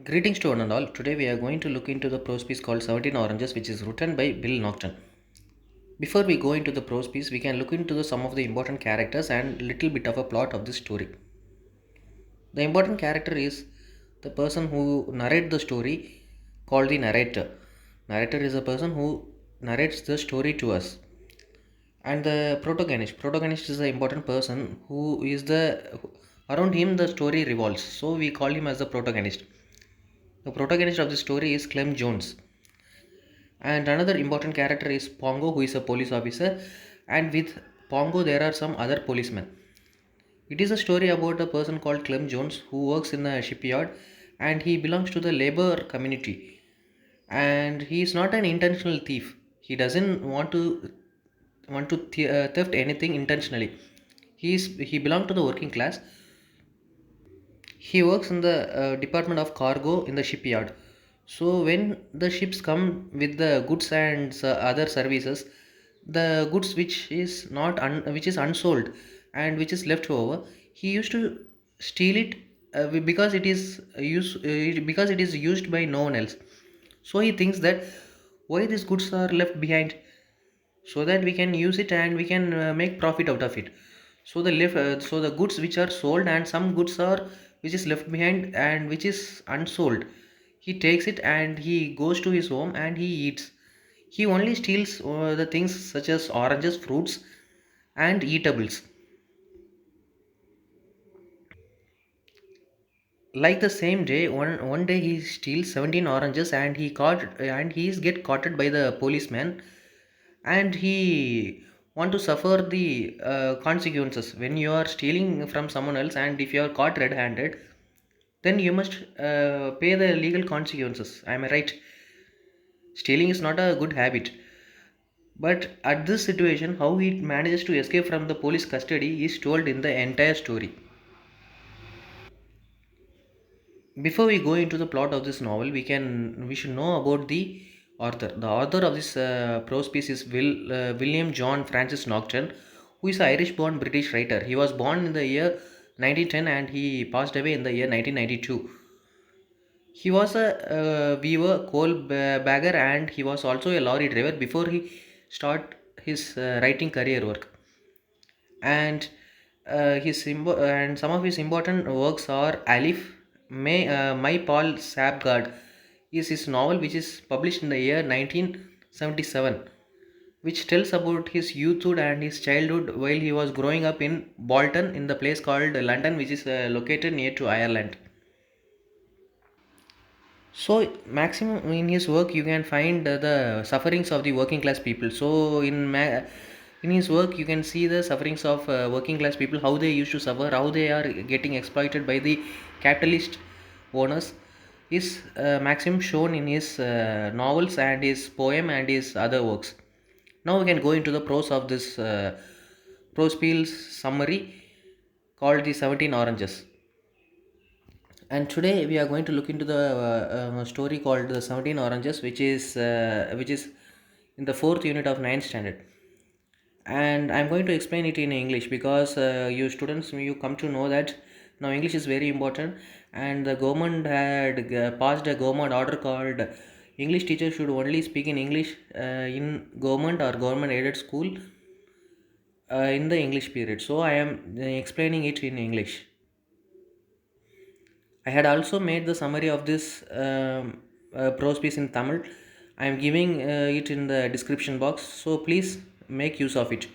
Greetings to one and all. Today we are going to look into the prose piece called 17 Oranges, which is written by Bill Norton. Before we go into the prose piece, we can look into some of the important characters and little bit of a plot of this story. The important character is the person who narrates the story called the narrator. Narrator is a person who narrates the story to us. And the protagonist is the important person who is around him the story revolves. So we call him as the protagonist. The protagonist of the story is Clem Jones. And another important character is Pongo, who is a police officer, and with Pongo there are some other policemen. It is a story about a person called Clem Jones who works in a shipyard, and he belongs to the labor community. And he is not an intentional thief. He doesn't want to theft anything intentionally. He belongs to the working class. He works in the department of cargo in the shipyard. So when the ships come with the goods and other services, the goods which is unsold and which is left over, he used to steal it because it is used by no one else. So he thinks that why these goods are left behind, so that we can use it and we can make profit out of it. So the goods which are sold and some goods are which is left behind and which is unsold, he takes it and he goes to his home and he eats. He only steals the things such as oranges, fruits and eatables. Like the same day, one day he steals 17 oranges and he is get caught by the policeman, and he want to suffer the consequences. When you are stealing from someone else and if you are caught red handed, then you must pay the legal consequences. Am I right? Stealing is not a good habit, but at this situation how he manages to escape from the police custody is told in the entire story. Before we go into the plot of this novel, we should know about the author. The author of this prose piece is William John Francis Nocturne, who is an Irish born British writer. He was born in the year 1910 and he passed away in the year 1992. He was a weaver, bagger, and he was also a lorry driver before he start his writing career work. And some of his important works are Alif, My Paul Sabgard is his novel, which is published in the year 1977, which tells about his youthhood and his childhood while he was growing up in Bolton, in the place called London, which is located near to Ireland. So, maximum in his work, you can find the sufferings of the working class people. So, in his work, you can see the sufferings of working class people, how they used to suffer, how they are getting exploited by the capitalist owners. Is maximum shown in his novels and his poem and his other works. Now we can go into the prose of this prose piece summary called the 17 Oranges. And today we are going to look into the story called the 17 Oranges, which is in the fourth unit of ninth standard. And I'm going to explain it in English because you students, you come to know that now English is very important, and the government had passed a government order called English teachers should only speak in English in government or government aided school in the English period. So I am explaining it in English. I had also made the summary of this prose piece in Tamil. I am giving it in the description box, so please make use of it.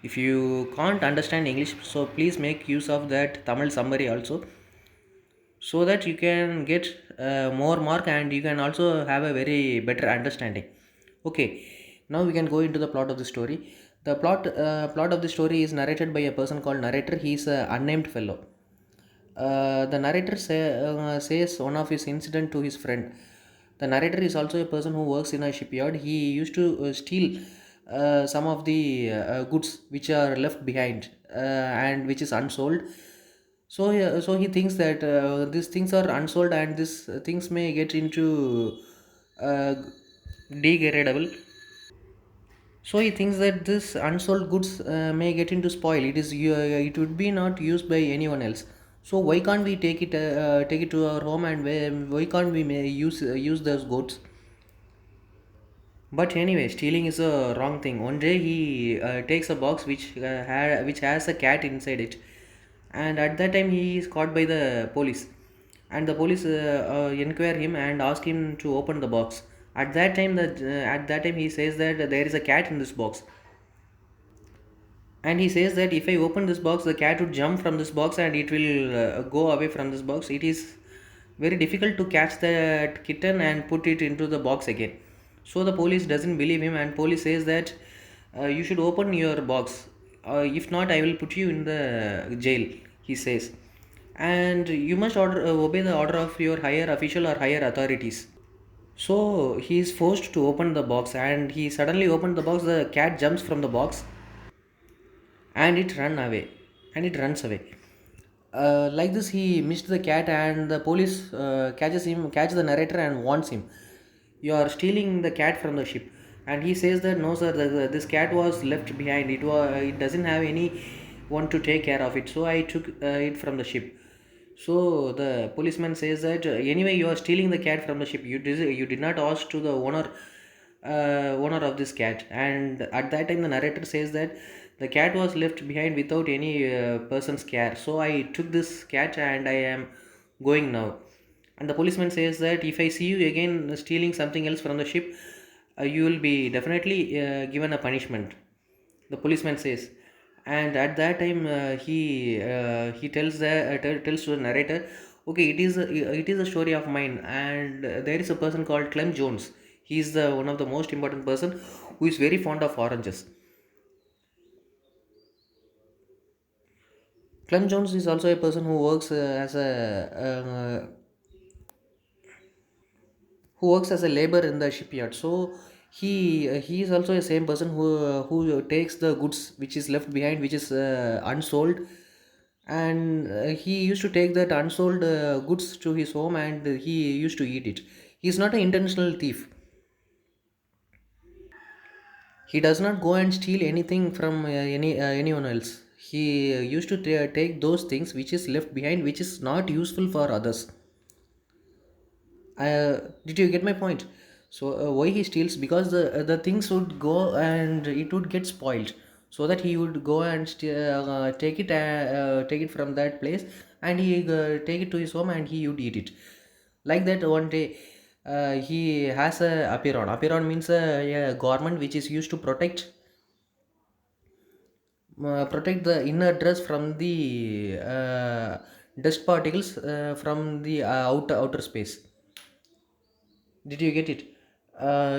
If you can't understand English, so please make use of that Tamil summary also, so that you can get more mark and you can also have a very better understanding. Okay, now we can go into the plot of the story. The plot of the story is narrated by a person called Narrator. He is a unnamed fellow. The narrator says one of his incident to his friend. The narrator is also a person who works in a shipyard. He used to steal some of the goods which are left behind and which is unsold. So he thinks that these things are unsold and these things may get into uh, degradable. So he thinks that this unsold goods may get into spoil. It would be not used by anyone else. So why can't we take it to our home, and why can't we use those goats? But anyway, stealing is a wrong thing. One day he takes a box which has a cat inside it, and at that time he is caught by the police, and the police inquire him and ask him to open the box. At that time he says that there is a cat in this box, and he says that if I open this box, the cat would jump from this box and it will go away from this box. It is very difficult to catch that kitten and put it into the box again. So the police doesn't believe him, and police says that you should open your box, if not I will put you in the jail, he says, and you must obey the order of your higher official or higher authorities. So he is forced to open the box, and he suddenly opened the box. The cat jumps from the box, and it runs away. Like this he missed the cat, and the police catch the narrator and warns him, you are stealing the cat from the ship. And he says that no sir, this cat was left behind, it doesn't have any one to take care of it, so I took it from the ship. So the policeman says that anyway you are stealing the cat from the ship, you did not ask to the owner of this cat. And at that time the narrator says that the cat was left behind without any person's care, so I took this cat and I am going now. And the policeman says that if I see you again stealing something else from the ship, you will be definitely given a punishment, the policeman says. And at that time he tells to the narrator, okay, it is a story of mine, and there is a person called Clem Jones. He is the one of the most important person who is very fond of oranges. Clem Jones is also a person who works as a labor in the shipyard. So he is also the same person who takes the goods which is left behind, which is unsold, and he used to take that unsold goods to his home, and he used to eat it. He is not an intentional thief. He does not go and steal anything from anyone else. He used to take those things which is left behind, which is not useful for others. Did you get my point? So why he steals? Because the things would go and it would get spoiled, so that he would go and take it from that place, and he take it to his home and he would eat it. Like that, one day he has a apeiron. Apeiron means a garment which is used to protect the inner dress from the dust particles from the outer space. Did you get it?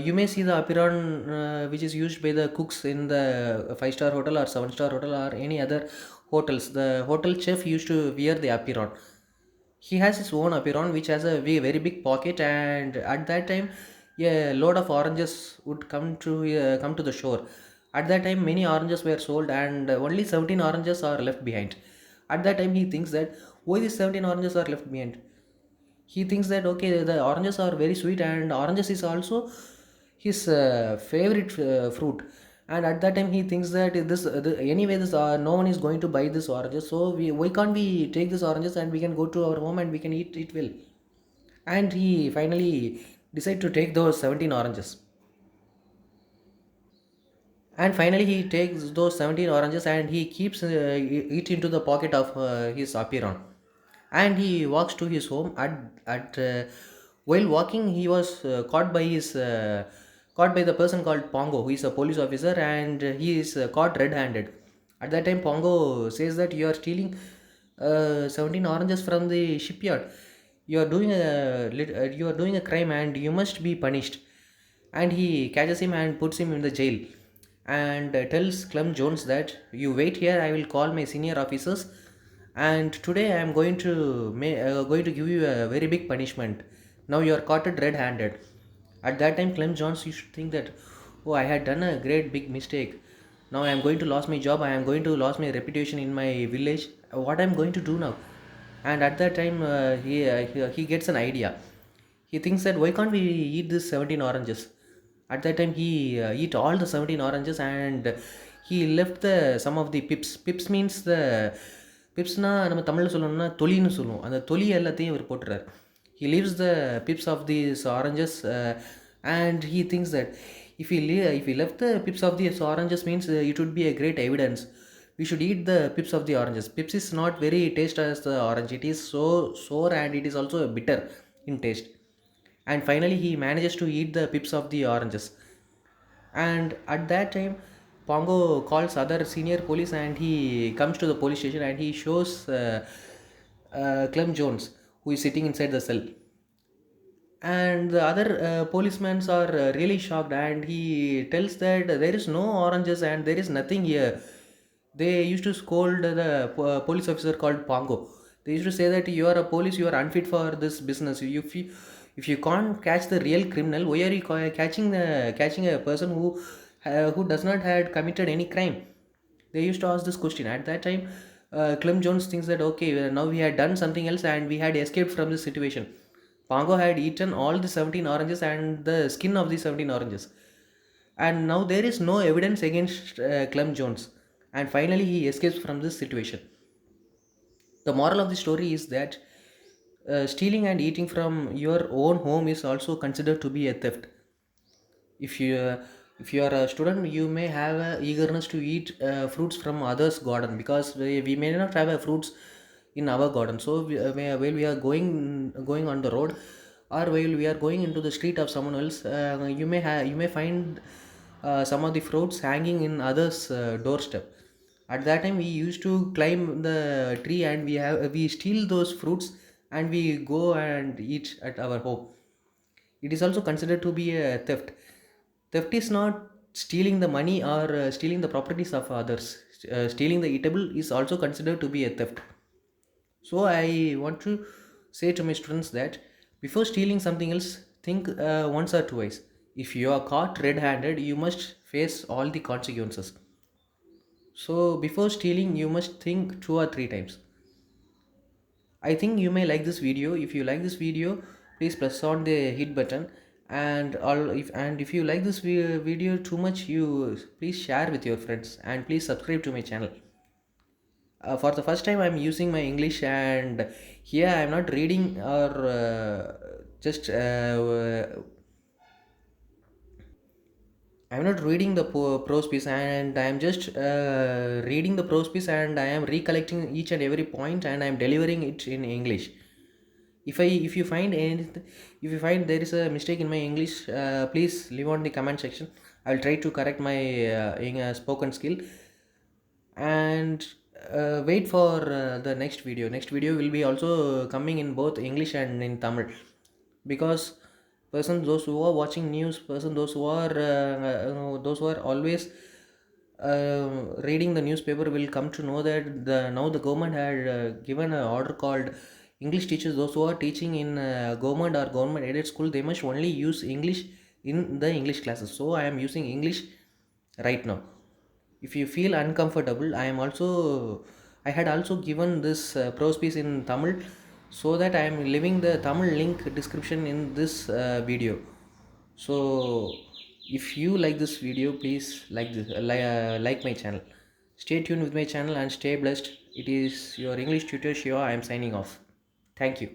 You may see the apeiron which is used by the cooks in the five-star hotel or seven-star hotel or any other hotels. The hotel chef used to wear the apeiron. He has his own apeiron which has a very big pocket, and at that time, a load of oranges would come to the shore. At that time, many oranges were sold, and only 17 oranges are left behind. At that time, he thinks that why these 17 oranges are left behind. He thinks that okay, the oranges are very sweet, and oranges is also his favorite fruit. And at that time he thinks that anyway this no one is going to buy this oranges, so why can't we take this oranges and we can go to our home and we can eat it well. And he finally decide to take those 17 oranges. And finally he takes those 17 oranges and he keeps it into the pocket of his apeiron, and he walks to his home. At While walking, he was caught by the person called Pongo, who is a police officer, and he is caught red-handed. At that time Pongo says that you are stealing 17 oranges from the shipyard. You are doing a crime and you must be punished. And he catches him and puts him in the jail, and tells Clem Jones that you wait here, I will call my senior officers, and today I am going to give you a very big punishment. Now you are caught red-handed. At that time Clem Jones used to think that, oh, I had done a great big mistake. Now I am going to lose my job, I am going to lose my reputation in my village. What I am going to do now? And at that time he gets an idea. He thinks that why can't we eat this 17 oranges. At that time he eat all the 17 oranges, and he left the some of the pips. Pips means பிப்ஸ்னா நம்ம தமிழ்ல சொல்லணும்னா தொலின்னு சொல்லுவோம். அந்த தொலி எல்லாத்தையும் இவர் போட்டுறாரு. He leaves the pips of these oranges, and he thinks that if he left the pips of these oranges means it would be a great evidence. We should eat the pips of the oranges. Pips is not very taste as the orange. It is so sour and it is also bitter in taste. And finally he manages to eat the pips of the oranges. And at that time, Pongo calls other senior police and he comes to the police station and he shows Clem Jones, who is sitting inside the cell. And the other policemen are really shocked, and he tells that there is no oranges and there is nothing here. They used to scold the police officer called Pongo. They used to say that you are a police, you are unfit for this business. If you can't catch the real criminal, why are you catching a person who does not had committed any crime? They used to ask this question. At that time, Clem Jones thinks that okay, now we had done something else and we had escaped from this situation. Pongo had eaten all the 17 oranges and the skin of the 17 oranges, and now there is no evidence against Clem Jones, and finally he escapes from this situation. The moral of the story is that stealing and eating from your own home is also considered to be a theft. If you uh, if you are a student, you may have a eagerness to eat fruits from others garden, because we may not have a fruits in our garden. So while we are going on the road, or while we are going into the street of someone else, you may find some of the fruits hanging in others doorstep. At that time we used to climb the tree and we steal those fruits and we go and eat at our home. It is also considered to be a theft. Theft is not stealing the money or stealing the properties of others. Stealing the eatable is also considered to be a theft. So I want to say to my students that before stealing something else, think once or twice. If you are caught red-handed, you must face all the consequences. So before stealing, you must think 2 or 3 times. I think you may like this video. If you like this video, please press on the hit button. And if you like this video too much, you please share with your friends and please subscribe to my channel. For the first time I'm using my English, and here I'm not reading or just I'm not reading the prose piece, and I'm just reading the prose piece, and I am recollecting each and every point and I'm delivering it in English. If you find anything, if you find there is a mistake in my English, please leave on the comment section. I'll try to correct my spoken skill. And wait for the next video will be also coming in both English and in Tamil, because those who are watching news, those who are always reading the newspaper will come to know that now the government had given an order called English teachers. Those who are teaching in government or government aided school, they must only use English in the English classes. So I am using English right now. If you feel uncomfortable, I had also given this prose piece in Tamil, so that I am leaving the Tamil link description in this video. So if you like this video, please like my channel. Stay tuned with my channel and stay blessed. It is your English tutor Shiva. I am signing off. Thank you.